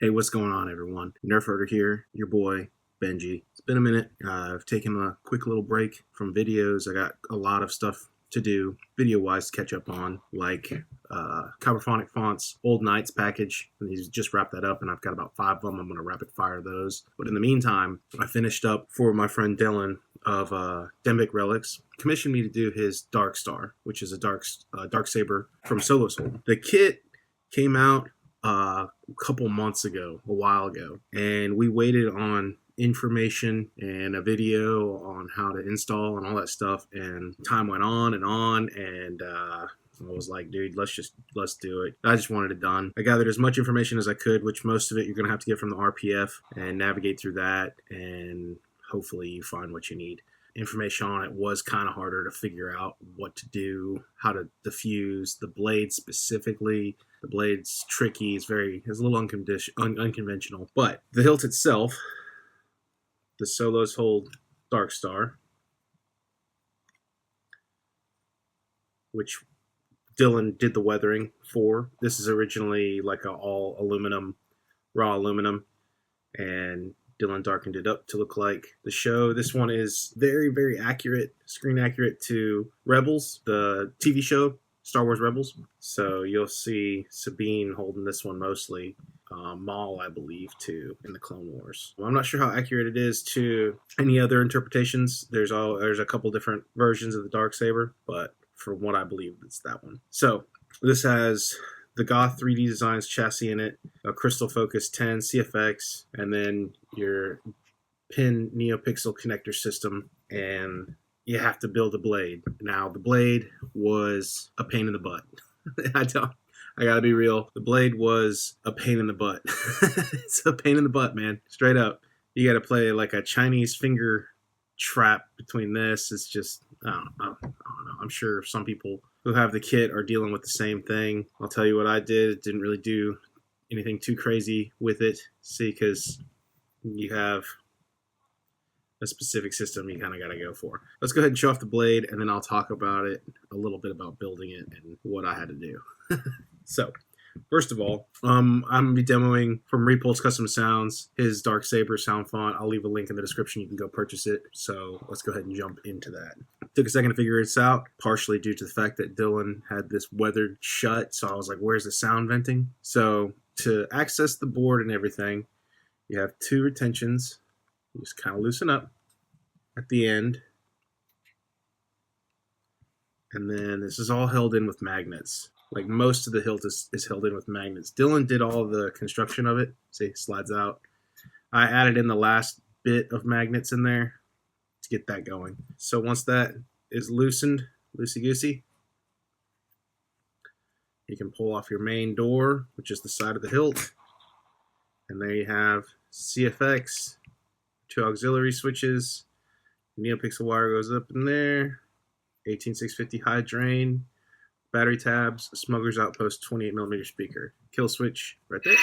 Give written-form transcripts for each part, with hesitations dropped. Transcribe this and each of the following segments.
Hey, what's going on, everyone? Nerf Herder here, your boy, Benji. It's been a minute. I've taken a quick little break from videos. I got a lot of stuff to do, video-wise, to catch up on, like Coverphonic Fonts, Old Knights package. And he's just wrapped that up, and I've got about 5 of them. I'm going to rapid fire those. But in the meantime, I finished up for my friend Dylan of Dembic Relics. Commissioned me to do his Darkstar, which is a darksaber from Solo's Hold. The kit came out a couple months ago, a while ago, and we waited on information and a video on how to install and all that stuff, and time went on, and I was like, dude, let's do it. I just wanted it done. I gathered as much information as I could, which most of it you're gonna have to get from the RPF and navigate through that, and hopefully you find what you need. Information on it was kind of harder to figure out what to do, how to diffuse the blade specifically. The blade's tricky, it's a little unconventional. But the hilt itself, the Solo's Hold Darkstar, which Dylan did the weathering for. This is originally like a all aluminum, raw aluminum, and Dylan darkened it up to look like the show. This one is very, very accurate, screen accurate to Rebels, the TV show, Star Wars Rebels. So you'll see Sabine holding this one mostly. Maul, I believe, too, in the Clone Wars. I'm not sure how accurate it is to any other interpretations. There's a couple different versions of the Darksaber, but from what I believe, it's that one. So this has the Goth 3D Designs chassis in it, a Crystal Focus 10 CFX, and then your pin NeoPixel connector system, and you have to build a blade. Now, the blade was a pain in the butt. I gotta be real. The blade was a pain in the butt. It's a pain in the butt, man. Straight up. You gotta play like a Chinese finger trap between this. It's just, I don't know. I'm sure some people who have the kit are dealing with the same thing. I'll tell you what I did. It didn't really do anything too crazy with it. See, because you have a specific system you kind of got to go for. Let's go ahead and show off the blade, and then I'll talk about it, a little bit about building it and what I had to do. So, first of all, I'm going to be demoing from Repulse Custom Sounds, his Darksaber sound font. I'll leave a link in the description. You can go purchase it. So let's go ahead and jump into that. Took a second to figure this out, partially due to the fact that Dylan had this weathered shut. So I was like, where's the sound venting? So to access the board and everything, you have 2 retentions. You just kind of loosen up at the end. And then this is all held in with magnets. Like most of the hilt is held in with magnets. Dylan did all the construction of it. See, it slides out. I added in the last bit of magnets in there to get that going. So once that is loosened, loosey-goosey, you can pull off your main door, which is the side of the hilt. And there you have CFX, 2 auxiliary switches, NeoPixel wire goes up in there, 18650 high drain, battery tabs, Smuggler's Outpost 28mm speaker. Kill switch right there.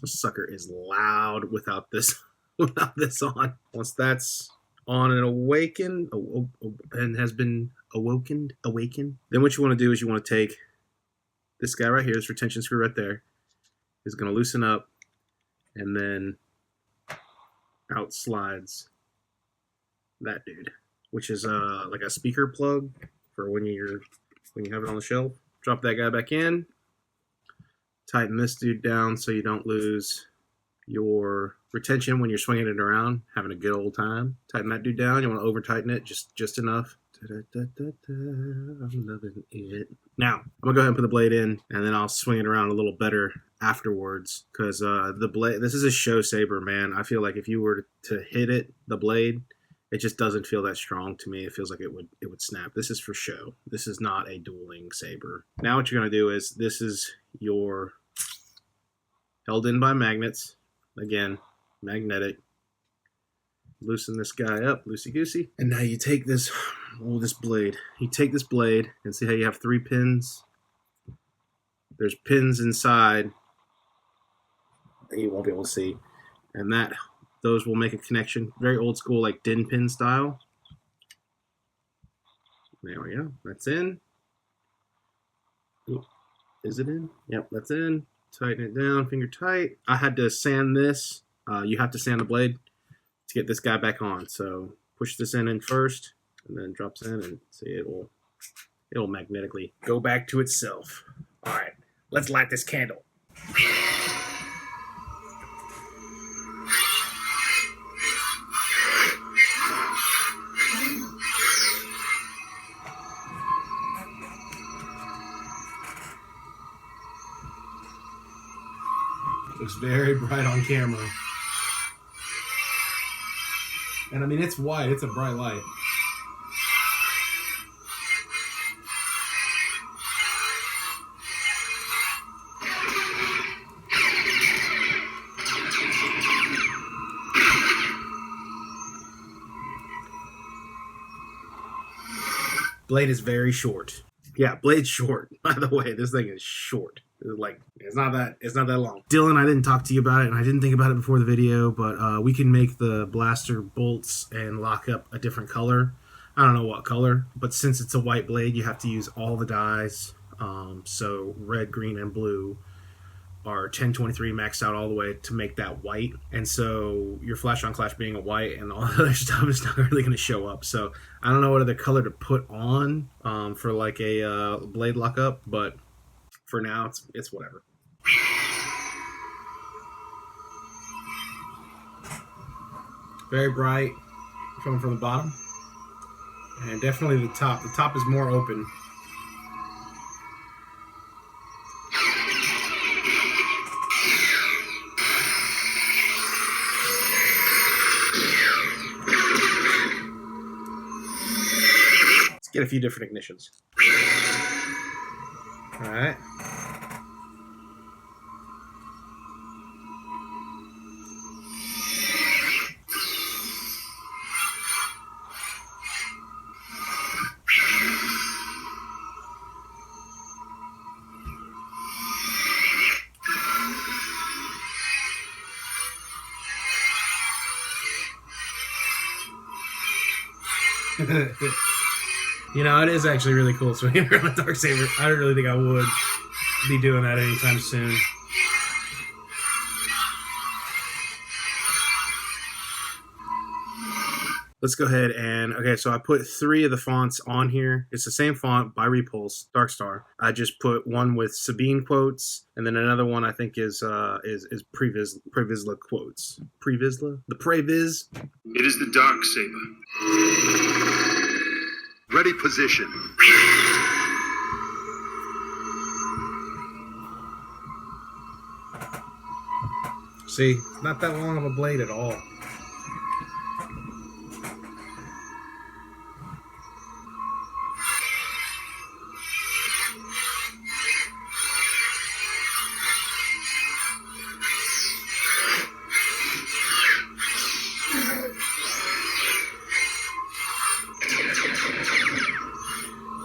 This sucker is loud without this on. Once that's on and awakened, and has been awakened, then what you want to do is you want to take this guy right here, this retention screw right there, is going to loosen up, and then out slides that dude, which is like a speaker plug for when you have it on the shelf. Drop that guy back in. Tighten this dude down so you don't lose your retention when you're swinging it around, having a good old time. Tighten that dude down. You want to over tighten it just enough. I'm loving it. Now, I'm going to go ahead and put the blade in, and then I'll swing it around a little better afterwards, because the blade, this is a show saber, man. I feel like if you were to hit it, the blade, it just doesn't feel that strong to me. It feels like it would snap. This is for show. This is not a dueling saber. Now what you're going to do is, this is your held in by magnets. Again, magnetic. Loosen this guy up, loosey-goosey. And now you take this blade. You take this blade, and see how you have 3 pins? There's pins inside that you won't be able to see. And those will make a connection. Very old school, like din pin style. There we go. That's in. Ooh, is it in? Yep, that's in. Tighten it down, finger tight. I had to sand this. You have to sand the blade to get this guy back on. So push this in first, and then drops in, and see it'll magnetically go back to itself. All right, let's light this candle. Looks very bright on camera. And I mean, it's white. It's a bright light. Blade is very short. Yeah, blade's short. By the way, this thing is short. It's not that long. Dylan, I didn't talk to you about it, and I didn't think about it before the video, but we can make the blaster bolts and lock up a different color. I don't know what color, but since it's a white blade, you have to use all the dyes. So red, green, and blue are 1023 maxed out all the way to make that white. And so your flash on clash being a white and all the other stuff is not really going to show up. So I don't know what other color to put on for like a blade lockup, but for now it's whatever. Very bright coming from the bottom, and definitely the top. The top is more open. Get a few different ignitions. All right. You know, it is actually really cool swinging around a darksaber. I don't really think I would be doing that anytime soon. Let's go ahead and, okay, so I put 3 of the fonts on here. It's the same font by Repulse, Darkstar. I just put one with Sabine quotes, and then another one I think is Previsla quotes. Previsla? The Previs? It is the darksaber. Ready position. See, it's not that long of a blade at all.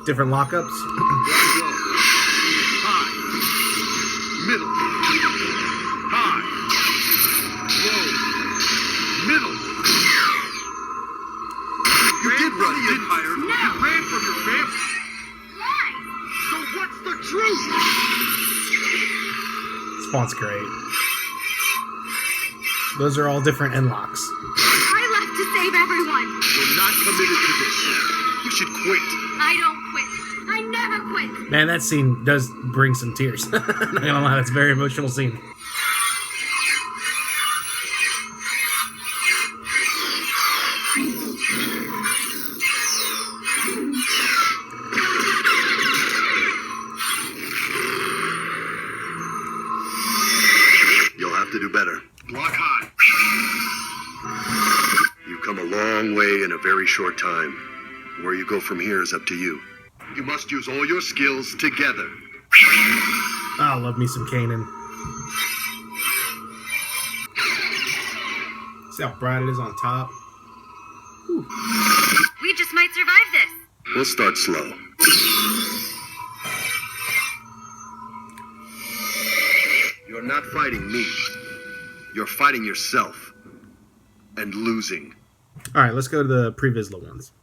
Different lockups. High. Middle. High. Low. Middle. You did run, didn't you? No. You ran from your family. Why? So what's the truth? This font's great. Those are all different end locks. I left to save everyone. You're not committed to this. You should quit. I don't quit. I never quit. Man, that scene does bring some tears. Not gonna lie, that's a very emotional scene. You'll have to do better. Block high. You've come a long way in a very short time. Where you go from here is up to you. You must use all your skills together. I love me some Kanan. See how bright it is on top? Whew. We just might survive this. We'll start slow. You're not fighting me. You're fighting yourself. And losing. Alright, let's go to the Previsla ones.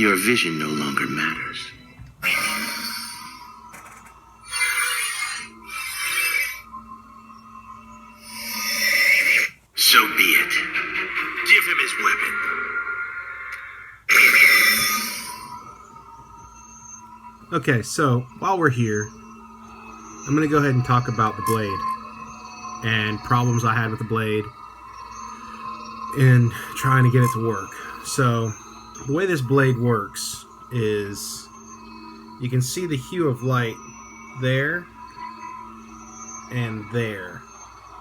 Your vision no longer matters. So be it. Give him his weapon. Okay, so while we're here, I'm going to go ahead and talk about the blade and problems I had with the blade in trying to get it to work. So the way this blade works is you can see the hue of light there and there.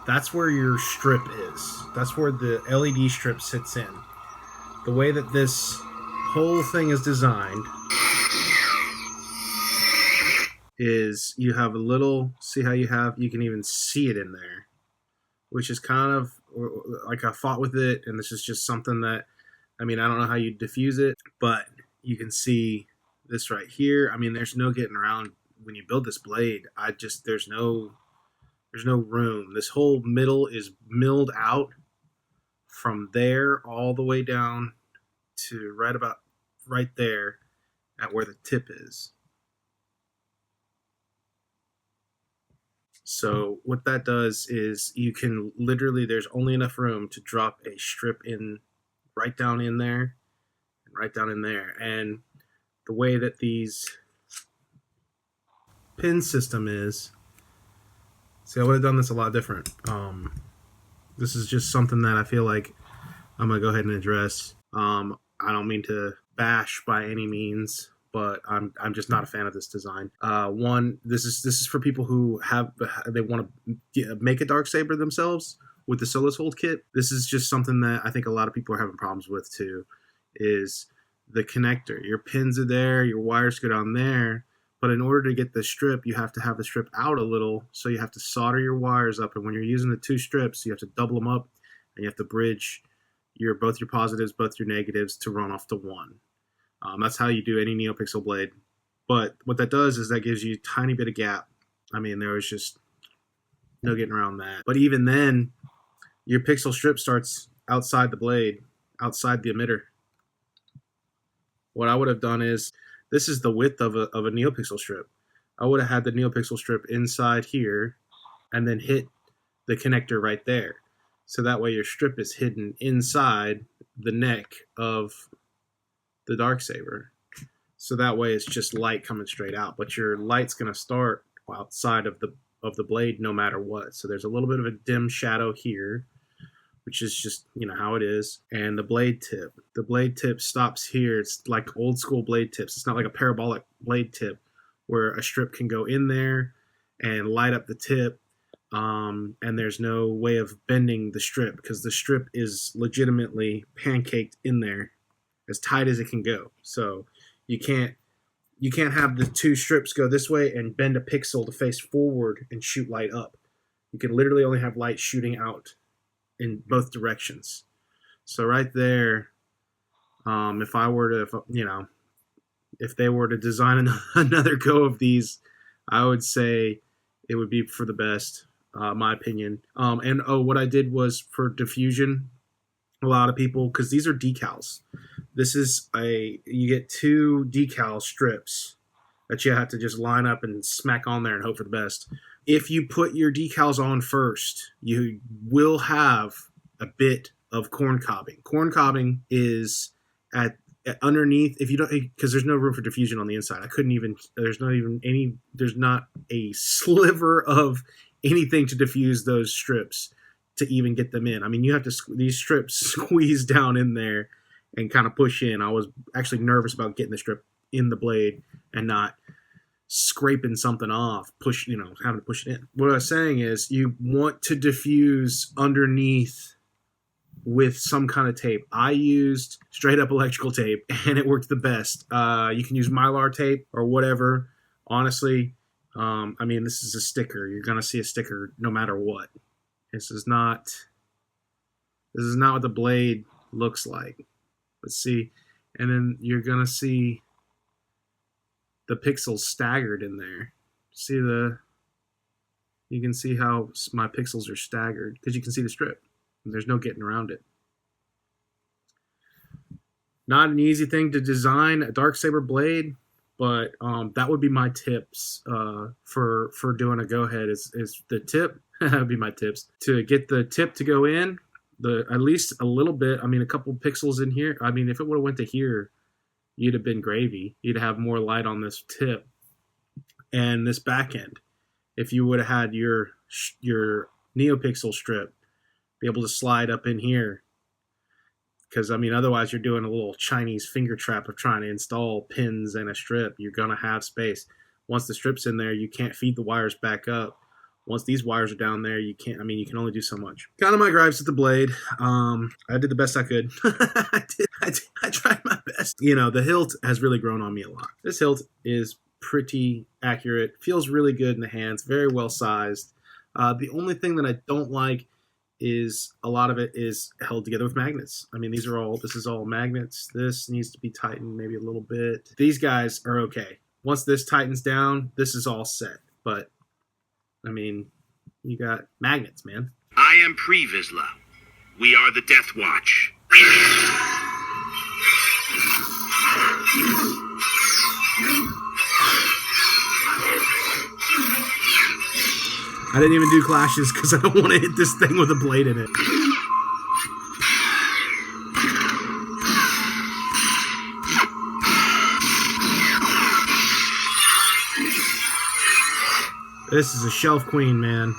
That's where your strip is. That's where the LED strip sits in. The way that this whole thing is designed is you have a little, see how you can even see it in there, which is kind of like I fought with it, and this is just something that, I mean, I don't know how you diffuse it, but you can see this right here. I mean, there's no getting around when you build this blade. There's no room. This whole middle is milled out from there all the way down to right there at where the tip is. So what that does is you can literally, there's only enough room to drop a strip in right down in there and right down in there. And the way that these pin system is, see, I would have done this a lot different. This is just something that I feel like I'm going to go ahead and address. I don't mean to bash by any means, but I'm just not a fan of this design. One, this is for people who they want to make a darksaber themselves with the Solus Hold kit. This is just something that I think a lot of people are having problems with too, is the connector. Your pins are there, your wires go down there, but in order to get the strip, you have to have the strip out a little, so you have to solder your wires up, and when you're using the two strips, you have to double them up, and you have to bridge both your positives, both your negatives to run off to one. That's how you do any NeoPixel blade. But what that does is that gives you a tiny bit of gap. I mean, there was just no getting around that. But even then, your pixel strip starts outside the blade, outside the emitter. What I would have done is, this is the width of a NeoPixel strip. I would have had the NeoPixel strip inside here and then hit the connector right there. So that way your strip is hidden inside the neck of the Darksaber. So that way it's just light coming straight out, but your light's going to start outside of the blade no matter what. So there's a little bit of a dim shadow here, which is just, how it is. And the blade tip stops here. It's like old school blade tips. It's not like a parabolic blade tip where a strip can go in there and light up the tip. And there's no way of bending the strip because the strip is legitimately pancaked in there as tight as it can go. So you can't have the two strips go this way and bend a pixel to face forward and shoot light up. You can literally only have light shooting out in both directions. So right there, if they were to design another go of these, I would say it would be for the best, my opinion. What I did was for diffusion, a lot of people, because these are decals. This is you get two decal strips that you have to just line up and smack on there and hope for the best. If you put your decals on first, you will have a bit of corn cobbing. Corn cobbing is at underneath, if you don't, because there's no room for diffusion on the inside. There's not a sliver of anything to diffuse those strips to even get them in. I mean, you have to, these strips squeeze down in there and kind of push in. I was actually nervous about getting the strip in the blade and not scraping something off, having to push it in. What I was saying is you want to diffuse underneath with some kind of tape. I used straight up electrical tape and it worked the best. You can use Mylar tape or whatever. Honestly, this is a sticker. You're going to see a sticker no matter what. This is not what the blade looks like. Let's see. And then you're going to see the pixels staggered in there. You can see how my pixels are staggered because you can see the strip. And there's no getting around it. Not an easy thing to design a darksaber blade, but that would be my tips for doing a go ahead. Is the tip that would be my tips to get the tip to go in at least a little bit. I mean, a couple pixels in here. I mean, if it would have went to here, you'd have been gravy. You'd have more light on this tip and this back end. If you would have had your NeoPixel strip be able to slide up in here. Because, I mean, otherwise you're doing a little Chinese finger trap of trying to install pins and a strip. You're going to have space. Once the strip's in there, you can't feed the wires back up. Once these wires are down there, you can't, I mean, you can only do so much. Kind of my gripes with the blade. I did the best I could. I tried my best. You know, the hilt has really grown on me a lot. This hilt is pretty accurate. Feels really good in the hands. Very well sized. The only thing that I don't like is a lot of it is held together with magnets. I mean, this is all magnets. This needs to be tightened maybe a little bit. These guys are okay. Once this tightens down, this is all set. But, I mean, you got magnets, man. I am Previsla. We are the Death Watch. I didn't even do clashes because I don't want to hit this thing with a blade in it. This is a shelf queen, man.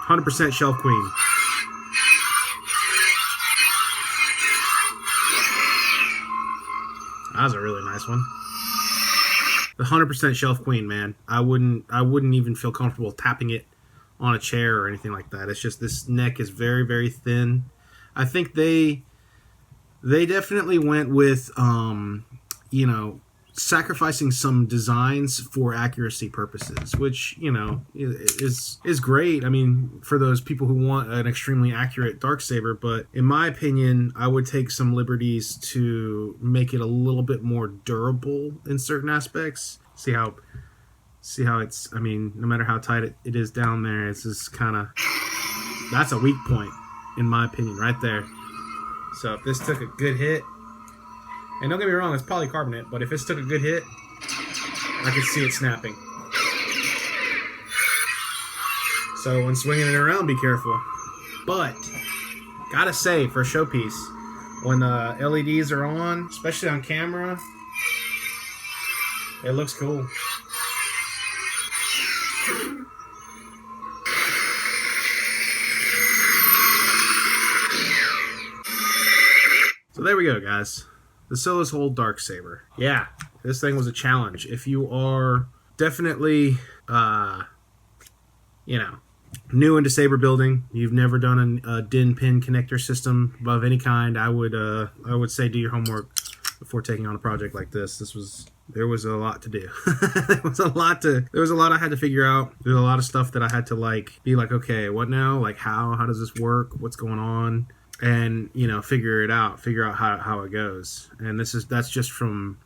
100% shelf queen. That was a really nice one. The 100% shelf queen, man. I wouldn't even feel comfortable tapping it on a chair or anything like that. It's just this neck is very, very thin. I think they definitely went with you know, sacrificing some designs for accuracy purposes, which, you know, is great. I mean, for those people who want an extremely accurate darksaber, but in my opinion, I would take some liberties to make it a little bit more durable in certain aspects. See how it's, I mean, no matter how tight it is down there, it's just kind of, that's a weak point, in my opinion, right there. So if this took a good hit, and don't get me wrong, it's polycarbonate, but if this took a good hit, I could see it snapping. So when swinging it around, be careful. But, gotta say, for a showpiece, when the LEDs are on, especially on camera, it looks cool. So there we go, guys. The Solis Hold Darksaber. Yeah, this thing was a challenge. If you are definitely, you know, new into saber building, you've never done a DIN pin connector system of any kind, I would say do your homework before taking on a project like this. There was a lot to do. There was a lot I had to figure out. There's a lot of stuff that I had to be like, okay, what now? Like how does this work? What's going on? And, you know, figure out how it goes. And that's just from,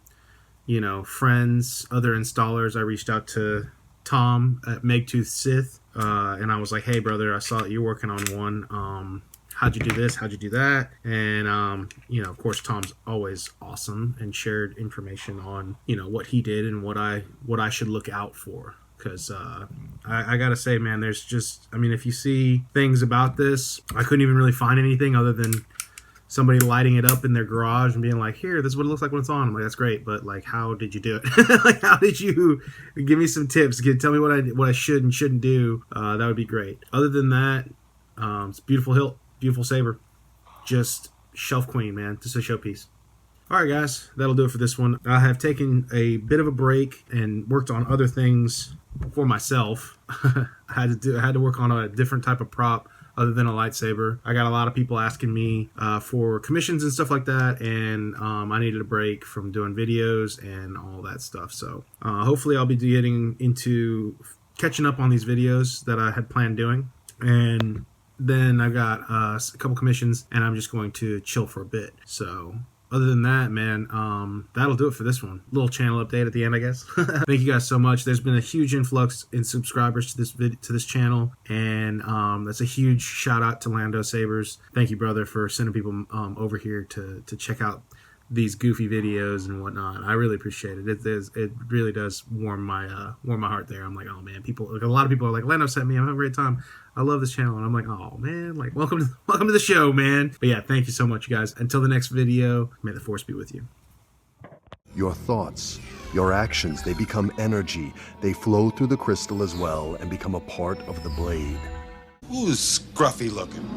you know, friends, other installers. I reached out to Tom at Megtooth Sith, and I was like, hey brother, I saw that you're working on one. How'd you do this? How'd you do that? And, you know, of course, Tom's always awesome and shared information on, you know, what he did and what I should look out for. Because I gotta say, man, there's just, I mean, if you see things about this, I couldn't even really find anything other than somebody lighting it up in their garage and being like, here, this is what it looks like when it's on. I'm like, that's great, but like, how did you do it? Like, how did you give me some tips? Tell me what I should and shouldn't do. That would be great. Other than that, it's a beautiful hilt, beautiful saber, just shelf queen, man. Just a showpiece. All right, guys, that'll do it for this one. I have taken a bit of a break and worked on other things for myself. I had to work on a different type of prop other than a lightsaber. I got a lot of people asking me for commissions and stuff like that, and I needed a break from doing videos and all that stuff. So hopefully I'll be getting into catching up on these videos that I had planned doing. And then I've got a couple commissions, and I'm just going to chill for a bit. So other than that, man, that'll do it for this one. Little channel update at the end, I guess. Thank you guys so much. There's been a huge influx in subscribers to this channel, and that's a huge shout out to Lando Sabers. Thank you, brother, for sending people over here to check out these goofy videos and whatnot. I really appreciate it. It really does warm my heart there. I'm like, oh man, people, like, a lot of people are like, Leno sent me, I'm having a great time. I love this channel. And I'm like, oh man, like welcome to the show, man. But yeah, thank you so much, you guys. Until the next video, may the force be with you. Your thoughts, your actions, they become energy. They flow through the crystal as well and become a part of the blade. Who's scruffy looking?